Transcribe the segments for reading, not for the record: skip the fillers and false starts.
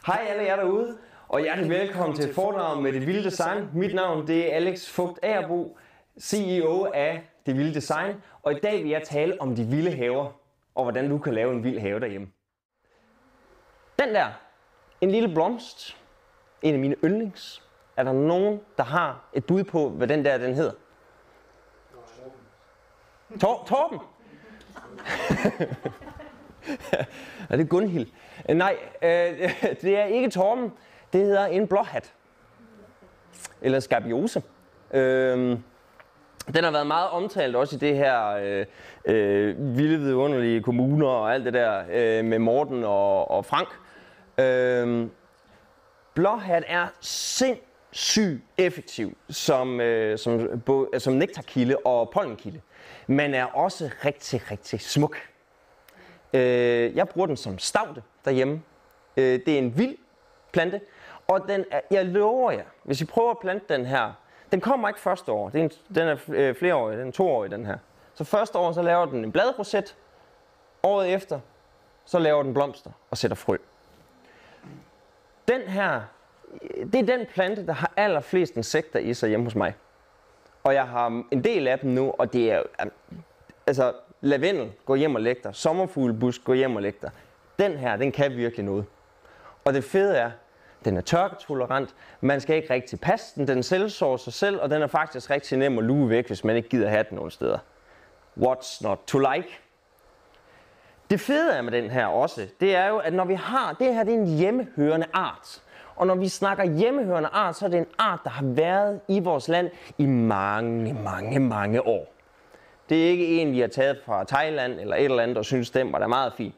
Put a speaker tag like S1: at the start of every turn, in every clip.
S1: Hej alle jer derude, og hjertelig velkommen til et foredrag med Det Vilde Design. Mit navn det er Alex Fugt Agerbo, CEO af Det Vilde Design, og i dag vil jeg tale om de vilde haver, og hvordan du kan lave en vild have derhjemme. Den der, en lille blomst, en af mine yndlings. Er der nogen, der har et bud på, hvad den der den hedder? Torben? Er det Gunhild? Nej, det er ikke Torben. Det hedder en blåhat. Eller skabiose. Den har været meget omtalt også i det her vilde vidunderlige kommuner og alt det der med Morten og Frank. Blåhat er sindssygt effektiv som nektarkilde og pollenkilde. Men er også rigtig smuk. Jeg bruger den som stavte derhjemme. Det er en vild plante, og jeg lover jer, hvis I prøver at plante den her, den kommer ikke første år, den er flereårig, den er 2-årig den her. Så første år så laver den en bladroset, året efter så laver den blomster og sætter frø. Den her, det er den plante, der har allerflest insekter i sig hjemme hos mig. Og jeg har en del af dem nu, og det er altså lavendel, gå hjem og læg dig. Sommerfuglebusk, gå hjem og læg dig. Den her, den kan virkelig noget. Og det fede er, den er tørketolerant. Man skal ikke rigtig passe den. Den selvsår sig selv, og den er faktisk rigtig nem at luge væk, hvis man ikke gider have den nogen steder. What's not to like? Det fede er med den her også, det er jo, at når vi har, det her det er en hjemmehørende art. Og når vi snakker hjemmehørende art, så er det en art, der har været i vores land i mange år. Det er ikke en, vi har taget fra Thailand eller et eller andet, og synes, den var da meget fin.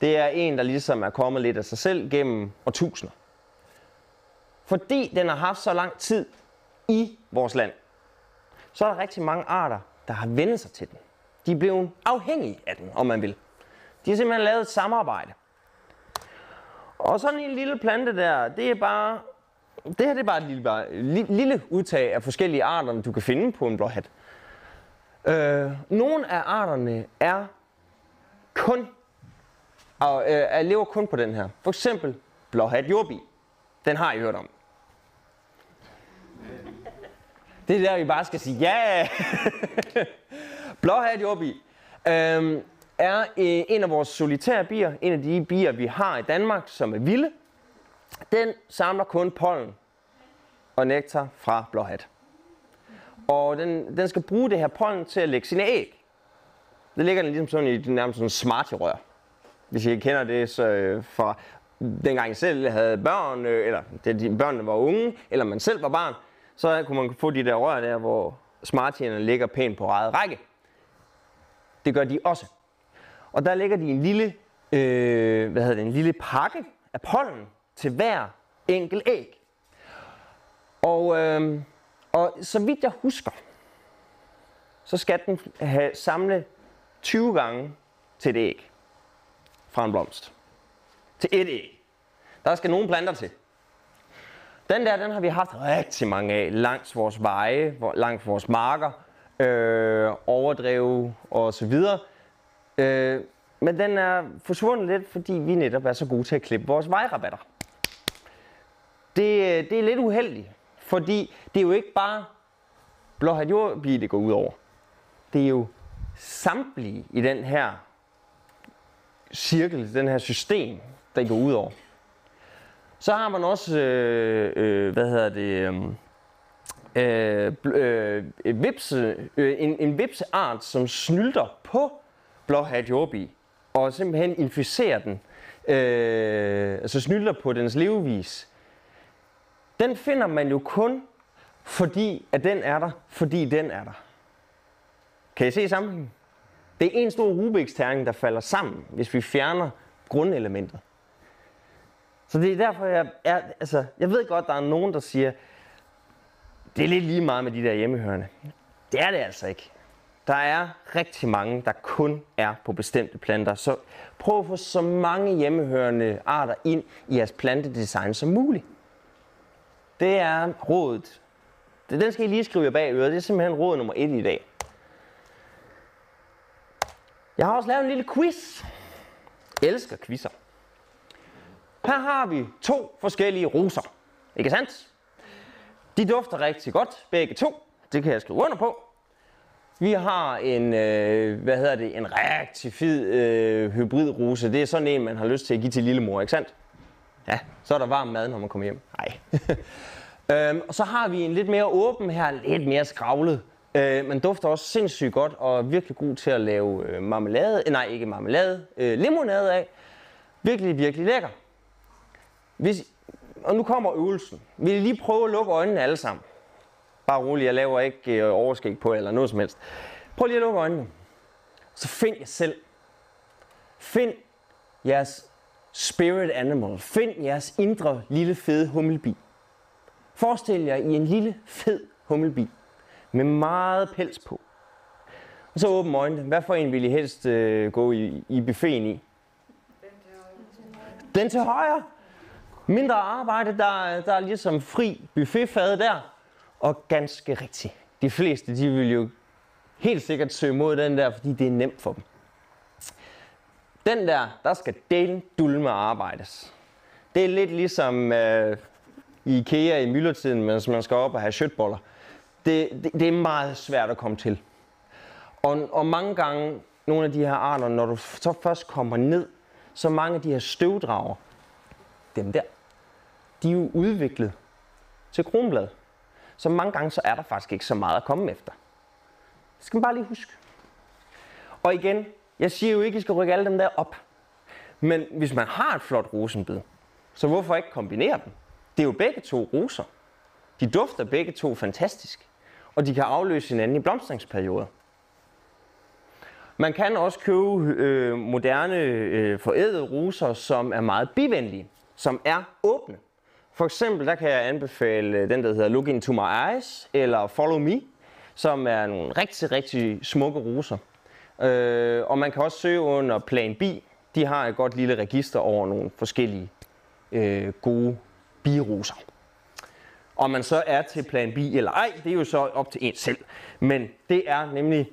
S1: Det er en, der ligesom er kommet lidt af sig selv gennem årtusinder. Fordi den har haft så lang tid i vores land, så er der rigtig mange arter, der har vænnet sig til den. De er blevet afhængige af den, om man vil. De har simpelthen lavet et samarbejde. Og sådan en lille plante der, det her er bare et lille udtag af forskellige arter, du kan finde på en blåhat. Nogle af arterne lever kun på den her. For eksempel blåhat jordbi. Den har I hørt om. Det er der, vi bare skal sige ja. Blåhat jordbi er en af vores solitære bier. En af de bier, vi har i Danmark, som er vilde. Den samler kun pollen og nektar fra blåhat. Og den skal bruge det her pollen til at lægge sine æg. Det ligger den ligesom sådan i nærmest sådan en smartirør. Hvis I kender det så fra dengang I selv havde børn, eller børnene var unge, eller man selv var barn, så kunne man få de der rør der, hvor smartirerne ligger pænt på rette række. Det gør de også. Og der ligger de en lille pakke af pollen til hver enkelt æg. Og så vidt jeg husker, så skal den samle 20 gange til et æg fra en blomst. Til et æg. Der skal nogle planter til. Den har vi haft rigtig mange af langs vores veje, langs vores marker, overdrev og så videre. Men den er forsvundet lidt, fordi vi netop er så gode til at klippe vores vejrabatter. Det er lidt uheldigt. Fordi det er jo ikke bare blåhat jordbi, det går ud over. Det er jo samtlige i den her cirkel, den her system, der går ud over. Så har man også en vipseart, som snylter på blåhat jordbi og simpelthen inficerer den, altså snylter på dens levevis. Den finder man jo kun, fordi at den er der, fordi den er der. Kan I se sammenhængen? Det er en stor Rubiks terning, der falder sammen, hvis vi fjerner grundelementet. Så det er derfor, jeg ved godt, der er nogen, der siger, det er lidt lige meget med de der hjemmehørende. Det er det altså ikke. Der er rigtig mange, der kun er på bestemte planter. Så prøv at få så mange hjemmehørende arter ind i jeres plantedesign som muligt. Det er rådet. Den skal I lige skrive jer bag øret. Det er simpelthen råd nummer 1 i dag. Jeg har også lavet en lille quiz. Jeg elsker quizzer. Her har vi 2 forskellige roser. Ikke sandt? De dufter rigtig godt, begge 2. Det kan jeg skrive under på. Vi har en, en rigtig fed hybridrose. Det er sådan en, man har lyst til at give til lillemor, ikke sandt? Ja, så er der varm mad, når man kommer hjem. Nej. Og så har vi en lidt mere åben her, lidt mere skravlet. Man dufter også sindssygt godt og er virkelig god til at lave limonade af. Virkelig, virkelig lækker. Og nu kommer øvelsen. Vil I lige prøve at lukke øjnene alle sammen? Bare roligt, jeg laver ikke overskæg på eller noget som helst. Prøv lige at lukke øjnene. Så find jer selv. Find jeres spirit animal. Find jeres indre lille fede hummelbi. Forestil jer i en lille fed hummelbi med meget pels på. Og så åbn øjnene. Hvad for en vil I helst gå i buffeten i? Den til højre. Mindre arbejde, der er ligesom fri buffetfad der. Og ganske rigtigt. De fleste, de vil jo helt sikkert søge mod den der, fordi det er nemt for dem. Den der skal delen dulme arbejdes. Det er lidt ligesom i IKEA i myldretiden, mens man skal op og have shirtboller. Det er meget svært at komme til. Og mange gange, nogle af de her arter, når du så først kommer ned, så mange af de her støvdrager, dem der, de er jo udviklet til kronblad. Så mange gange så er der faktisk ikke så meget at komme efter. Det skal man bare lige huske. Og igen, jeg siger jo ikke, at I skal rykke alle dem der op. Men hvis man har et flot rosenbed, så hvorfor ikke kombinere dem? Det er jo begge 2 roser. De dufter begge 2 fantastisk. Og de kan afløse hinanden i blomstringsperioder. Man kan også købe moderne forædlede roser, som er meget bivenlige, som er åbne. For eksempel, der kan jeg anbefale den, der hedder Look Into My Eyes, eller Follow Me, som er nogle rigtig, rigtig smukke roser. Og man kan også søge under Plan B. De har et godt lille register over nogle forskellige gode biroser. Om man så er til Plan B eller ej, det er jo så op til en selv. Men det er nemlig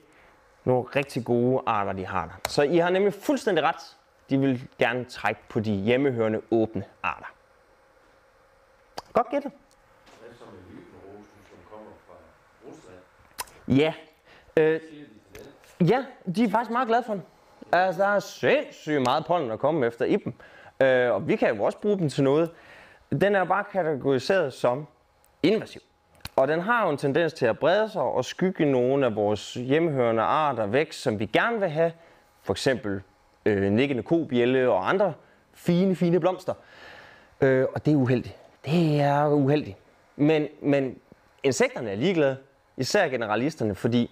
S1: nogle rigtig gode arter, de har der. Så I har nemlig fuldstændig ret. De vil gerne trække på de hjemmehørende åbne arter. Godt gættet.
S2: Hvad så med hybenrosen, som kommer fra Rusland?
S1: Ja, de er faktisk meget glade for den. Altså, der er sindssygt meget pollen at komme efter i dem. Og vi kan jo også bruge dem til noget. Den er bare kategoriseret som invasiv. Og den har jo en tendens til at brede sig og skygge nogle af vores hjemmehørende arter væk, som vi gerne vil have. For eksempel nikkende kobjælde og andre fine blomster. Og det er uheldigt. Det er uheldigt. Men insekterne er ligeglade, især generalisterne, fordi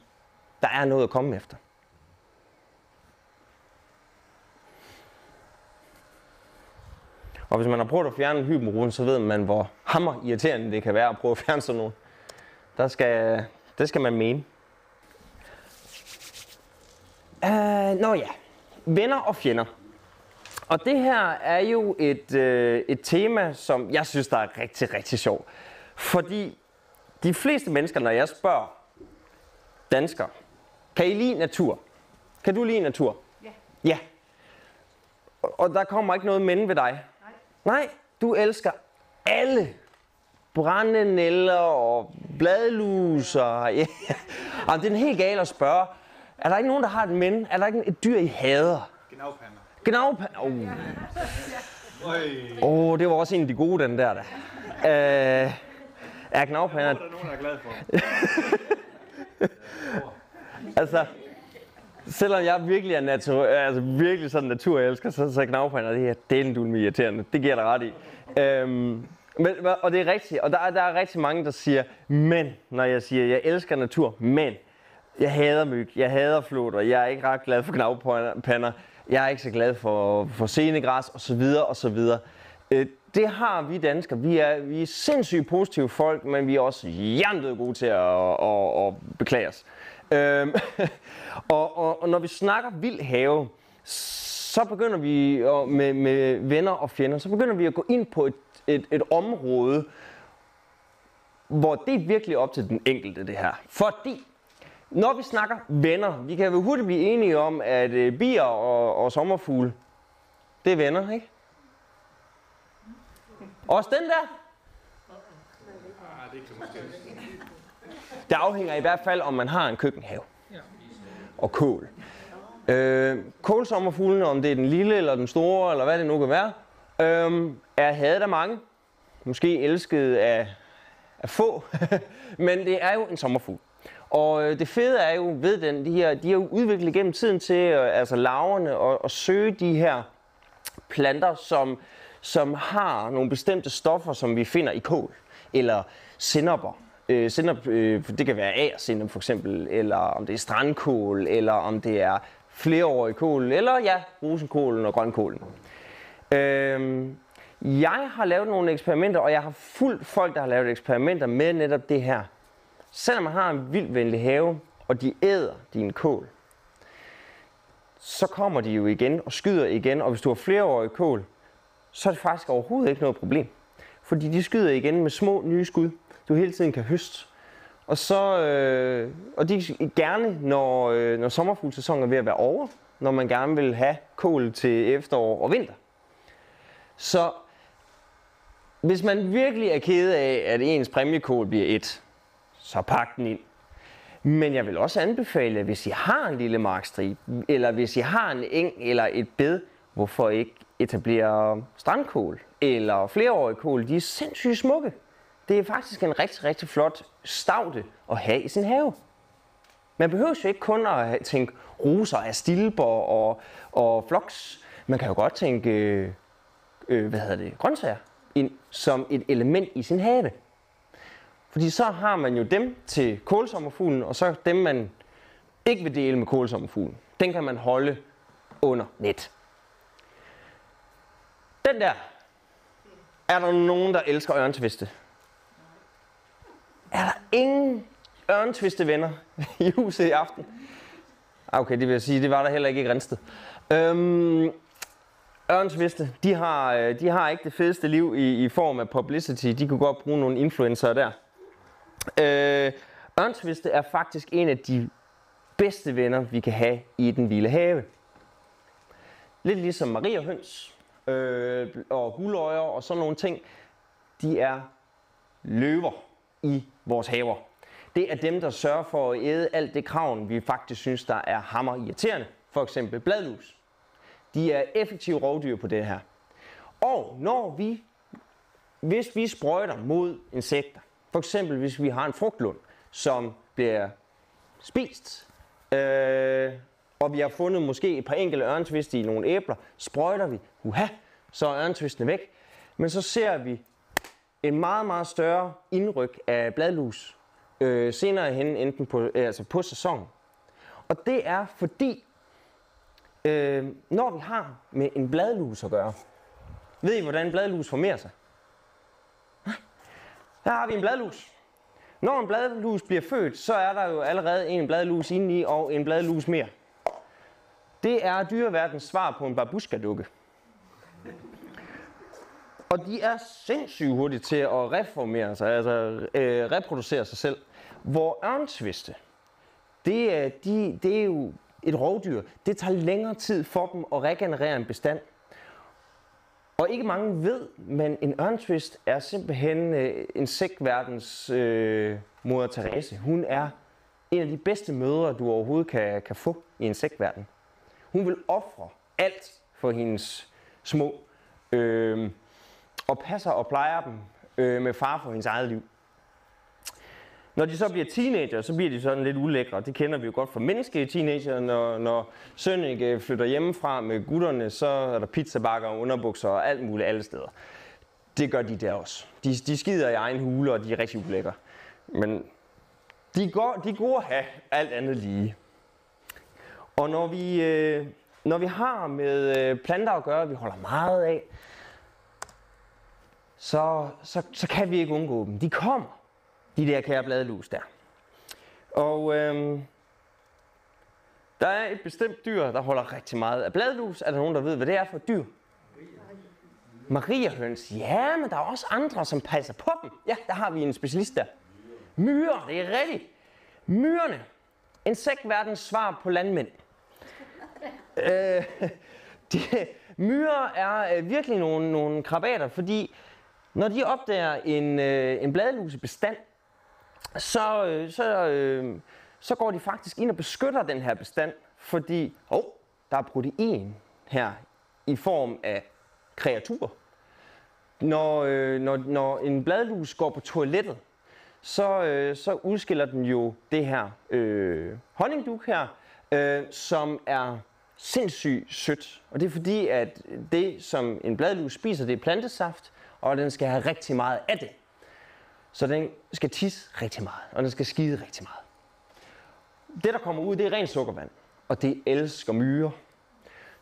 S1: der er noget at komme efter. Og hvis man har prøvet at fjerne hybenrosen, så ved man, hvor hammerirriterende det kan være at prøve at fjerne sådan nogle. Det skal man mene. Venner og fjender. Og det her er jo et tema, som jeg synes, der er rigtig, rigtig sjovt. Fordi de fleste mennesker, når jeg spørger danskere, kan I lide natur? Kan du lide natur?
S3: Ja.
S1: Ja. Og der kommer ikke noget men ved dig? Nej, du elsker alle brændenælder og bladlus og ja. Og det er en helt gal at spørge. Er der ikke nogen, der har et men? Er der ikke et dyr, I hader? Gnavpander. Det var også en af de gode, den der. Er gnavpander...
S2: Det er nogen, der er glad for.
S1: Altså, selvom jeg virkelig er virkelig sådan naturelsker, så er gnavpander det her dælendulme irriterende. Det giver jeg dig ret i. Og det er rigtigt, og der er rigtig mange, der siger, men, når jeg siger, jeg elsker natur, men jeg hader myg, jeg hader flåter, jeg er ikke ret glad for gnavpander, jeg er ikke så glad for senegræs osv. osv. Det har vi danskere. Vi er sindssygt positive folk, men vi er også hjernedøde gode til at beklage os. Og når vi snakker vild have, så begynder vi med venner og fjender, så begynder vi at gå ind på et område, hvor det er virkelig op til den enkelte det her. Fordi når vi snakker venner, vi kan jo hurtigt blive enige om, at bier og sommerfugle, det er venner, ikke? Også den der? Det afhænger i hvert fald, om man har en køkkenhave. Og kål. Kålsommerfuglene, om det er den lille eller den store, eller hvad det nu kan være, er hadet af mange. Måske elsket af få, men det er jo en sommerfugl. Og det fede er jo ved den, de er jo udviklet gennem tiden til, altså larverne, at søge de her planter, som har nogle bestemte stoffer, som vi finder i kål, eller sinneper. Det kan være agersennep for eksempel, eller om det er strandkål, eller om det er flereårig kål, eller ja, rosenkålen og grønkålen. Jeg har lavet nogle eksperimenter, og jeg har fulgt folk, der har lavet eksperimenter med netop det her. Selvom man har en vildvenlig have, og de æder din kål, så kommer de jo igen og skyder igen, og hvis du har flereårig kål, så er det faktisk overhovedet ikke noget problem. Fordi de skyder igen med små nye skud, du hele tiden kan høste. Og de gerne, når sommerfuglsæsonen er ved at være over, når man gerne vil have kål til efterår og vinter. Så hvis man virkelig er ked af, at ens præmiekål bliver et, så pak den ind. Men jeg vil også anbefale, at hvis I har en lille markstribe, eller hvis I har en eng eller et bed, hvorfor ikke etablere strandkål eller flereårig kål? De er sindssygt smukke. Det er faktisk en rigtig, rigtig flot staude at have i sin have. Man behøver jo ikke kun at tænke roser af stilber og floks. Man kan jo godt tænke grøntsager ind som et element i sin have. Fordi så har man jo dem til kålsommerfuglen, og så dem, man ikke vil dele med kålsommerfuglen. Den kan man holde under net. Den der. Er der nogen, der elsker ørntviste? Er der ingen ørntvistevenner i huset i aften? Okay, det vil jeg sige, det var der heller ikke i Grindsted. Ørntviste, de har ikke det fedeste liv i form af publicity. De kunne godt bruge nogle influencer der. Ørntviste er faktisk en af de bedste venner, vi kan have i den vilde have. Lidt ligesom mariahøns og guldøjer og sådan nogle ting. De er løver i vores haver. Det er dem, der sørger for at æde alt det kravn, vi faktisk synes, der er hammer irriterende. For eksempel bladlus. De er effektive rovdyr på det her. Og hvis vi sprøjter mod insekter, for eksempel hvis vi har en frugtlund, som bliver spist, og vi har fundet måske et par enkelte ørntviste i nogle æbler, sprøjter vi, så er ørntvistene væk. Men så ser vi en meget, meget større indryk af bladlus senere hen, enten på sæsonen. Og det er fordi, når vi har med en bladlus at gøre, ved I, hvordan en bladlus formerer sig? Her har vi en bladlus. Når en bladlus bliver født, så er der jo allerede en bladlus indeni og en bladlus mere. Det er dyreverdens svar på en babushka-dukke. Og de er sindssygt hurtige til at reformere sig, altså reproducere sig selv. Hvor ørntviste, det er jo et rovdyr. Det tager længere tid for dem at regenerere en bestand. Og ikke mange ved, men en ørntvist er simpelthen insektverdens moder Therese. Hun er en af de bedste mødre, du overhovedet kan få i insektverdenen. Hun vil ofre alt for hendes små, og passer og plejer dem med far for hendes eget liv. Når de så bliver teenager, så bliver de sådan lidt ulækre. Det kender vi jo godt fra menneskelige teenager. Når Sønneke flytter hjemmefra med gutterne, så er der pizzabakker og underbukser og alt muligt alle steder. Det gør de der også. De skider i egen hule, og de er rigtig ulækre. Men de er gode at have alt andet lige. Og når vi har med planter at gøre, vi holder meget af, så kan vi ikke undgå dem. De kommer. De der kære bladlus der. Og der er et bestemt dyr, der holder rigtig meget af bladlus. Er der nogen, der ved, hvad det er for et dyr? Mariahøns. Ja, men der er også andre, som passer på dem. Ja, der har vi en specialist der. Myrer, det er rigtigt. Myrerne. Insektverdens svar på landmænd. Myrer er virkelig nogle krabater, fordi Når de opdager en bladlusebestand, så går de faktisk ind og beskytter den her bestand, fordi der er protein her i form af kreaturer. Når en bladlus går på toilettet, så udskiller den jo det her honningdug her, som er sindssygt sødt. Og det er fordi, at det, som en bladlus spiser, det er plantesaft, og den skal have rigtig meget af det. Så den skal tisse rigtig meget, og den skal skide rigtig meget. Det, der kommer ud, det er rent sukkervand, og det elsker myrer.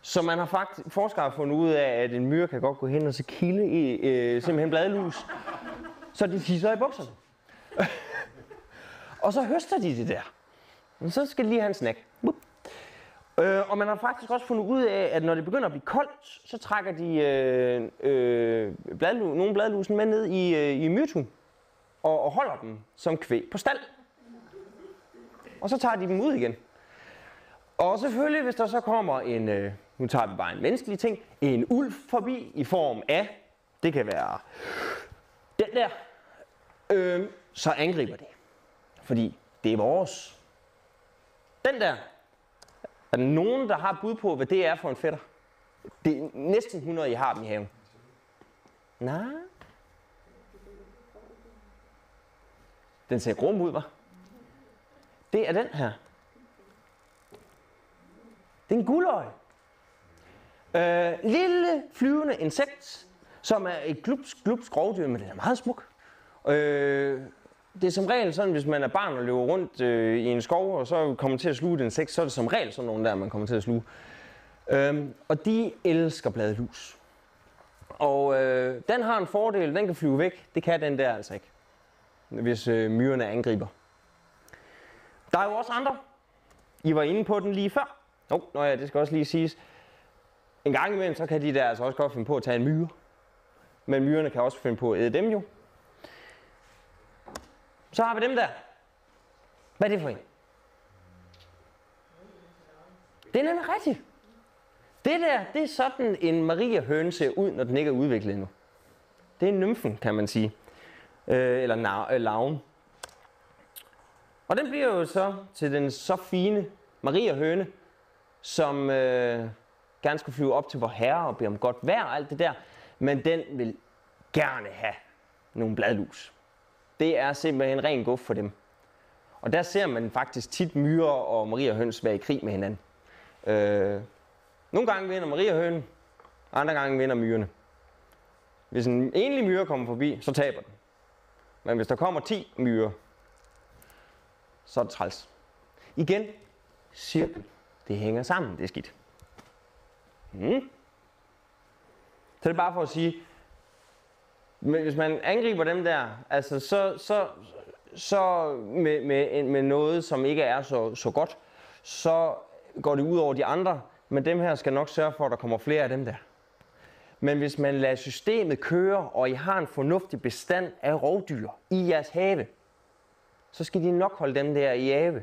S1: Så man har faktisk forskere fundet ud af, at en myre kan godt gå hen og så kilde i simpelthen bladlus, så de tisser i bukserne. Og så høster de det der. Og så skal de lige have en snack. Og man har faktisk også fundet ud af, at når det begynder at blive koldt, så trækker de nogle bladlusen med ned i myrtun og holder dem som kvæg på stald. Og så tager de dem ud igen. Og selvfølgelig, hvis der så kommer nu tager vi bare en menneskelig ting, en ulv forbi i form af, det kan være den der, så angriber de. Fordi det er vores. Den der, er der nogen, der har bud på, hvad det er for en fætter? Det er næsten 100, jeg har dem i haven. Nej. Den ser grum ud, hva'? Det er den her. Det er en guldøje. Lille flyvende insekt, som er et glupsk rovdyr, men den er meget smuk. Det er som regel sådan, hvis man er barn og løber rundt i en skov, og så kommer til at sluge et insekt, så er det som regel sådan nogle der, man kommer til at sluge. Og de elsker bladlus. Og den har en fordel, den kan flyve væk. Det kan den der altså ikke, hvis myrerne angriber. Der er jo også andre. I var inde på den lige før. Nå ja, det skal også lige siges. En gang imellem, så kan de der altså også godt finde på at tage en myre. Men myrerne kan også finde på at æde dem jo. Så har vi dem der. Hvad er det for en? Det er nemlig rigtigt. Det der, det er sådan en mariehøne ser ud, når den ikke er udviklet endnu. Det er nymfen, kan man sige. Eller larven. Og den bliver jo så til den så fine mariehøne, som gerne skal flyve op til vor herre og bede om godt vejr og alt det der. Men den vil gerne have nogle bladlus. Det er simpelthen ren guf for dem. Og der ser man faktisk tit myrer og mariehøns være i krig med hinanden. Nogle gange vinder mariehønen, andre gange vinder myrerne. Hvis en enlig myre kommer forbi, så taber den. Men hvis der kommer 10 myrer, så er det træls. Igen, cirkel. Det hænger sammen, det er skidt. Så det er bare for at sige, hvis man angriber dem der, altså så med noget, som ikke er så godt, så går det ud over de andre, men dem her skal nok sørge for, at der kommer flere af dem der. Men hvis man lader systemet køre, og I har en fornuftig bestand af rovdyr i jeres have, så skal de nok holde dem der i ave.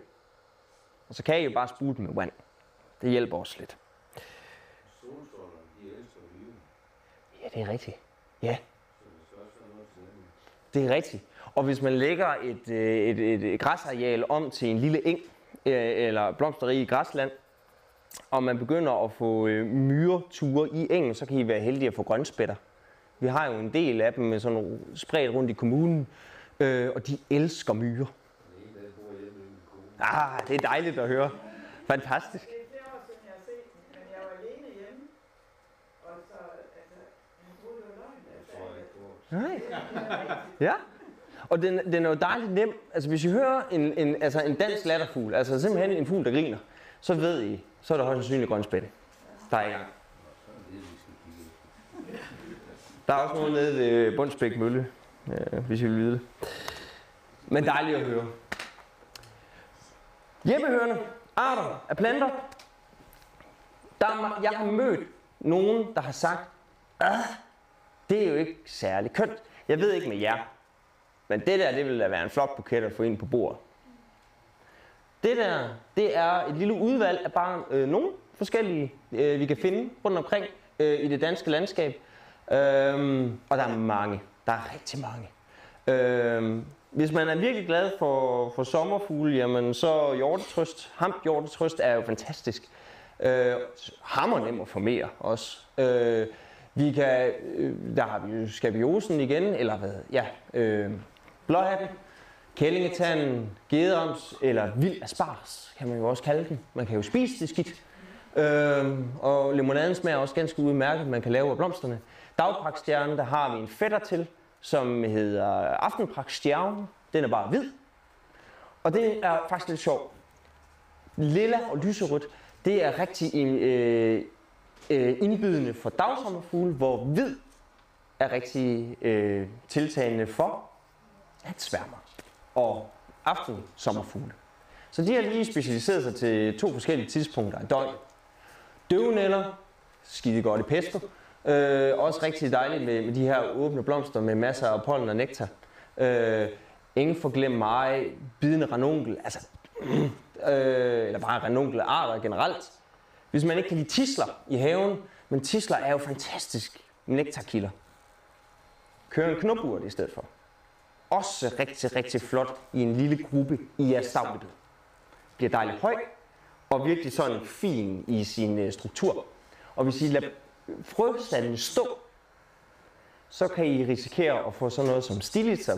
S1: Og så kan I jo bare spule dem med vand. Det hjælper også lidt.
S2: Solstråler, de elsker livet.
S1: Ja, det er rigtigt. Ja. Det er rigtigt. Og hvis man lægger et græsareal om til en lille eng, eller blomsteri i græsland, og man begynder at få myreture i engen, så kan I være heldige at få grønspætter. Vi har jo en del af dem med sådan spredt rundt i kommunen, og de elsker myrer. Det er dejligt at høre. Fantastisk.
S3: Det er flere år siden, jeg har set den, men jeg var alene hjemme. Og så, han troede, det var løgn.
S1: Nej. Ja. Og den er jo dejligt nem. Altså hvis I hører en dansk latterfugl, altså simpelthen en fugl, der griner, så ved I, så er der højst sandsynligt grønspætte. Der er i gang. Der er også noget nede ved Bundsbæk Mølle, hvis I vil vide det. Men dejligt at høre. Hjemmehørende arter af planter. Jeg har mødt nogen, der har sagt, det er jo ikke særlig kønt. Jeg ved ikke med jer, men det der, det vil da være en flot buket at få ind på bordet. Det der, det er et lille udvalg af bare nogle forskellige, vi kan finde rundt omkring i det danske landskab. Og der er mange. Der er rigtig mange. Hvis man er virkelig glad for sommerfugle, jamen så hjortetrøst, hamphjortetrøst er jo fantastisk. Hammernem at formere også. Vi kan, der har vi jo skabiosen igen, eller hvad? Ja, blåhatten, kællingetanden, gederams eller vild asparges, kan man jo også kalde den. Man kan jo spise det skidt. Og limonaden smager også ganske udmærket, man kan lave af blomsterne. Dagpragtstjernen, der har vi en fætter til, som hedder aftenpragtstjernen. Den er bare hvid. Og det er faktisk lidt sjovt. Lilla og lyserødt, det er rigtig indbydende for dagsommerfugle, hvor hvid er rigtig tiltagende for natsværmer og aftensommerfugle. Så de har lige specialiseret sig til 2 forskellige tidspunkter af døgnet. Døvenælder, skide godt i pesto. Også rigtig dejligt med de her åbne blomster med masser af pollen og nektar. Ingen forglem mig, bidende ranunkel, altså, eller bare ranunkelarter generelt. Hvis man ikke kan lide tisler i haven, men tisler er jo fantastisk nektarkilder. Kør en knopurt i stedet for. Også rigtig, rigtig flot i en lille gruppe i jeres stavlebed. Bliver dejligt høj og virkelig sådan fin i sin struktur. Og hvis I lader frøstanden stå, så kan I risikere at få sådan noget som stilitser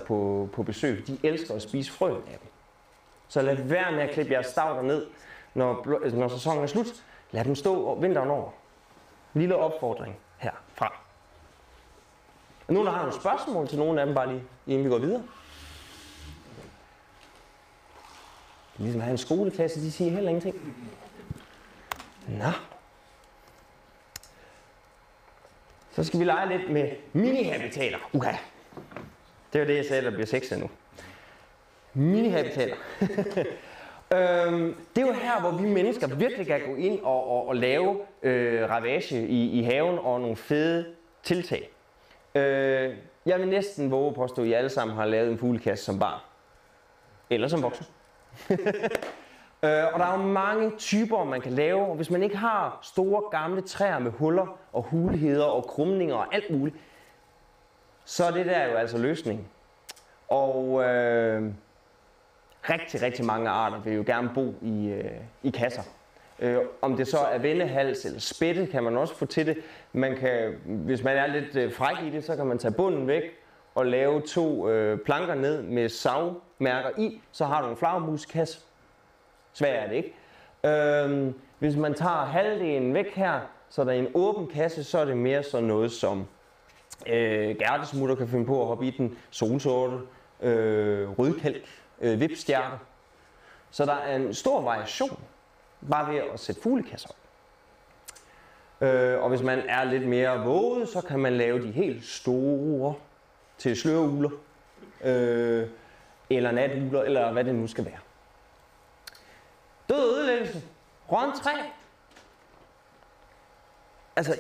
S1: på besøg. De elsker at spise frøen af dem. Så lad være med at klippe jeres stavler ned, når sæsonen er slut. Lad dem stå vinteren over. Lille opfordring herfra. Er nogen, der har nogle spørgsmål til nogle af dem, bare lige inden vi går videre? Ligesom at have en skoleklasse, de siger heller ingenting. Nå. Så skal vi lege lidt med mini-habitater. Det er det, jeg sagde, der bliver sexet nu. Mini-habitater. Det er jo her, hvor vi mennesker virkelig kan gå ind og lave ravage i haven og nogle fede tiltag. Jeg vil næsten våge at påstå, at I alle sammen har lavet en fuglekasse som barn. Eller som voksen. Og der er jo mange typer, man kan lave, og hvis man ikke har store gamle træer med huller og hulheder og krumninger og alt muligt, så er det der jo altså løsningen. Og rigtig mange arter vil jo gerne bo i kasser. Om det så er vendehals eller spætte, kan man også få til det. Man kan, hvis man er lidt fræk i det, så kan man tage bunden væk og lave 2 planker ned med savmærker i, så har du en flagermuskasse. Svær er det ikke. Hvis man tager halvdelen væk her, så er der en åben kasse, så er det mere sådan noget som gærtesmutter kan finde på at hoppe i den, solsorte, rødkælk, vipstjerne. Så der er en stor variation, bare ved at sætte fuglekasser op. Og hvis man er lidt mere våget, så kan man lave de helt store til sløreugler, eller natugler, eller hvad det nu skal være. Død og ødelæggelse. Rådden træ. Altså,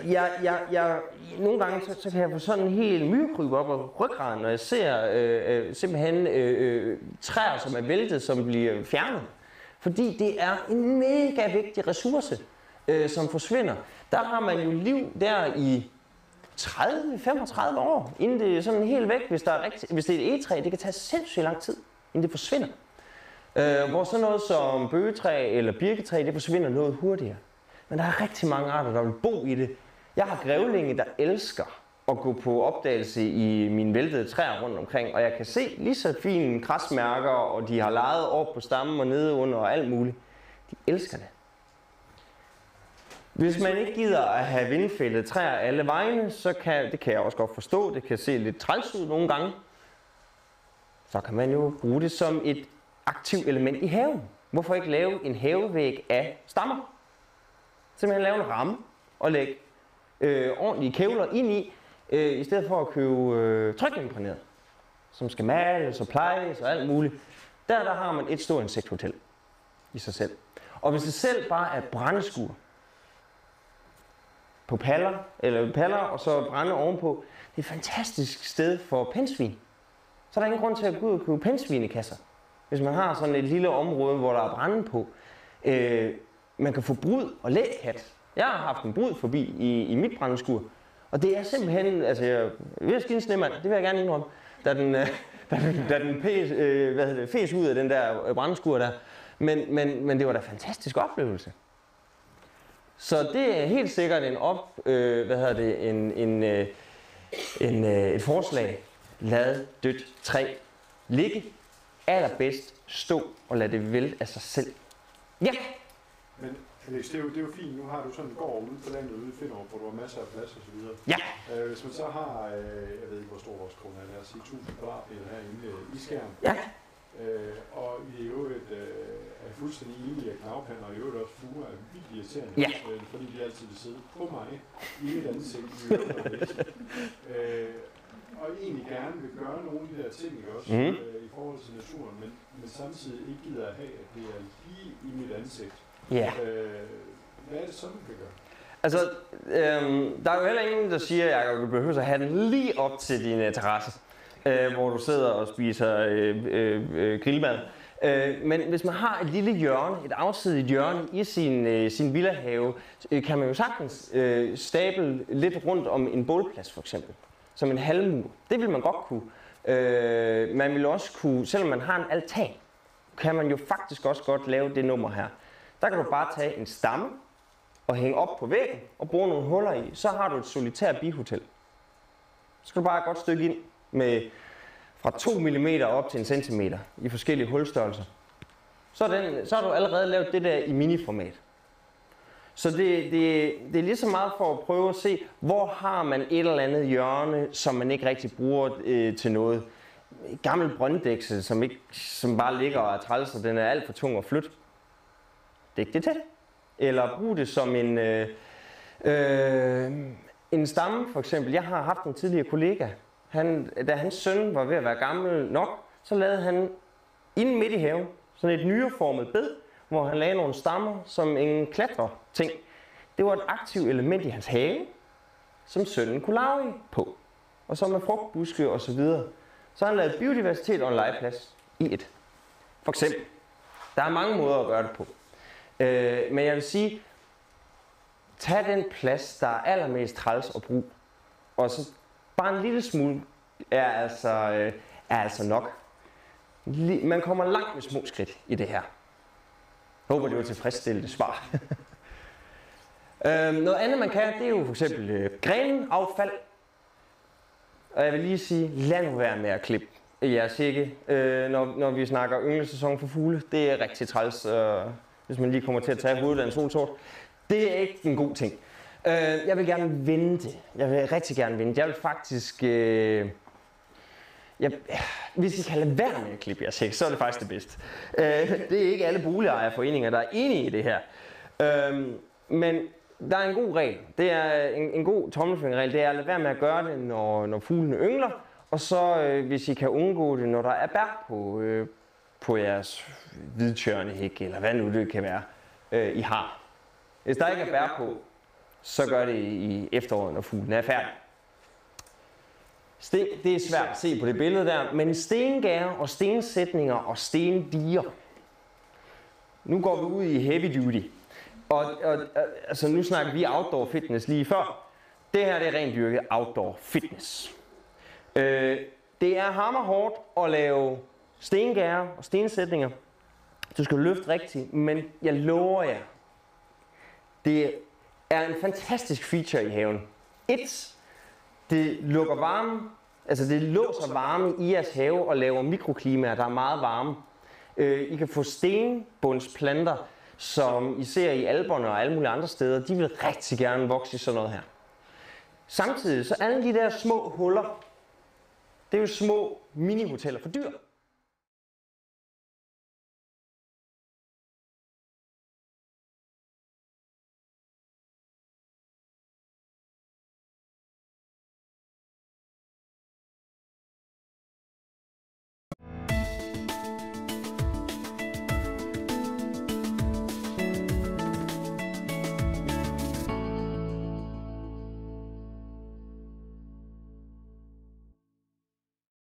S1: nogle gange så kan jeg få sådan en helt myrekryb op af ryggraden, når jeg ser simpelthen træer, som er væltet, som bliver fjernet. Fordi det er en mega vigtig ressource, som forsvinder. Der har man jo liv der i 30-35 år, inden det er sådan helt væk. Hvis det er et egetræ, det kan tage sindssygt lang tid, inden det forsvinder. Hvor sådan noget som bøgetræ eller birketræ, det forsvinder noget hurtigere. Men der er rigtig mange arter, der vil bo i det. Jeg har grævlinge, der elsker at gå på opdagelse i mine væltede træer rundt omkring, og jeg kan se lige så fine græsmærker, og de har leget op på stammen og nede under og alt muligt. De elsker det. Hvis man ikke gider at have vindfældet træer alle vegne, så det kan jeg også godt forstå, det kan se lidt træls ud nogle gange, så kan man jo bruge det som et aktivt element i haven. Hvorfor ikke lave en havevæg af stammer? Simpelthen lave en ramme og lægge ordentlige kævler ind i stedet for at købe trykimprægneret, som skal males og plejes og alt muligt. Der har man et stort insekthotel i sig selv. Og hvis det selv bare er brændeskur på paller og så brænde ovenpå, det er et fantastisk sted for pindsvin. Så er der ingen grund til at gå ud og købe pindsvinekasser. Hvis man har sådan et lille område, hvor der er brænde på. Man kan få brud og lægkat. Jeg har haft en brud forbi i mit brændeskur, Og det er simpelthen, altså jeg vil skide en snemand, det vil jeg gerne indrømme, da den fæs ud af den der brændskur der. Men det var da en fantastisk oplevelse. Så det er helt sikkert et forslag. Lad dødt træ ligge. Allerbedst stå og lad det vælte af sig selv. Ja!
S4: Men Alex, det er jo fint. Nu har du sådan en gård ude på landet ude i Finderup, hvor du har masser af plads og så videre.
S1: Ja!
S4: Hvis man så har, jeg ved ikke hvor stor vores kone er, lad os sige 1000 kvadratmeter herinde i Skjern.
S1: Ja!
S4: Og i øvrigt er fuldstændig enige, at knavpander og i øvrigt også fluer er vildt irriterende,
S1: Ja.
S4: fordi de altid vil sidde på mig i et ansigt. Og egentlig gerne vil gøre nogle af de der ting også, i forhold til naturen, men samtidig ikke gider at have, at det er lige i mit ansigt.
S1: Ja.
S4: Hvad er det så, man kan gøre?
S1: Altså, der er jo heller ingen, der siger, at du behøver at have den lige op til din terrasse, hvor du sidder og spiser grillmad. Men hvis man har et lille hjørne, et afsidigt hjørne i sin villahave, kan man jo sagtens stable lidt rundt om en bålplads for eksempel. Som en halvmur. Det vil man godt kunne. Man vil også kunne, selvom man har en altan, kan man jo faktisk også godt lave det nummer her. Der kan du bare tage en stamme og hænge op på væggen og bruge nogle huller i. Så har du et solitært bihotel. Så skal du bare godt stykke ind med fra 2 mm op til 1 cm i forskellige hulstørrelser. Så har du allerede lavet det der i miniformat. Så det er lige så meget for at prøve at se, hvor har man et eller andet hjørne, som man ikke rigtig bruger til noget. Gammel brønddæksel, som bare ligger og er træls, og den er alt for tung at flytte. Dæk det til. Eller brug det som en stamme for eksempel. Jeg har haft en tidligere kollega. Da hans søn var ved at være gammel nok, så lavede han inde midt i haven sådan et nyreformet bed, hvor han lagde nogle stammer som en klatreting. Det var et aktivt element i hans have, som sønnen kunne lave på. Og så med frugtbuske og så videre. Så har han lavet biodiversitet og en legeplads i et. For eksempel. Der er mange måder at gøre det på. Men jeg vil sige, tag den plads, der er allermest træls at bruge. Og så bare en lille smule er altså nok. Man kommer langt med små skridt i det her. Jeg håber, det var tilfredsstillende svar. Noget andet, man kan, det er jo for eksempel grenaffald. Og jeg vil lige sige, lad nu være med at klippe jeres hække, når vi snakker ynglesæson for fugle. Det er rigtig træls, hvis man lige kommer til at tage hovedet af en solsort. Det er ikke en god ting. Jeg vil gerne vende det. Jeg vil rigtig gerne vende det. Jeg vil faktisk... hvis I kan lade være med at klippe jeres hæk, så er det faktisk det bedste. Det er ikke alle boligejerforeninger, der er enige i det her. Men der er en god regel. Det er en god tommelfingerregel. Det er at lade være med at gøre det, når fuglene yngler. Og så hvis I kan undgå det, når der er bær på jeres hvidtjørnehæk, eller hvad nu det kan være, I har. Hvis der ikke er bær på, så gør det i efteråret, når fuglene er færdige. Det er svært at se på det billede der, men stengærder og stensætninger og stendiger. Nu går vi ud i heavy duty. Og altså nu snakker vi outdoor fitness lige før. Det her det er rent dyrket outdoor fitness. Det er hammerhårdt at lave stengærder og stensætninger. Du skal løfte rigtigt, men jeg lover jer, det er en fantastisk feature i haven. Det lukker varme, altså det låser varme i jeres have og laver mikroklimaer, der er meget varme. I kan få stenbundsplanter, som I ser i Alperne og alle mulige andre steder, de vil rigtig gerne vokse i sådan noget her. Samtidig så alle de der små huller, det er jo små mini-hoteller for dyr.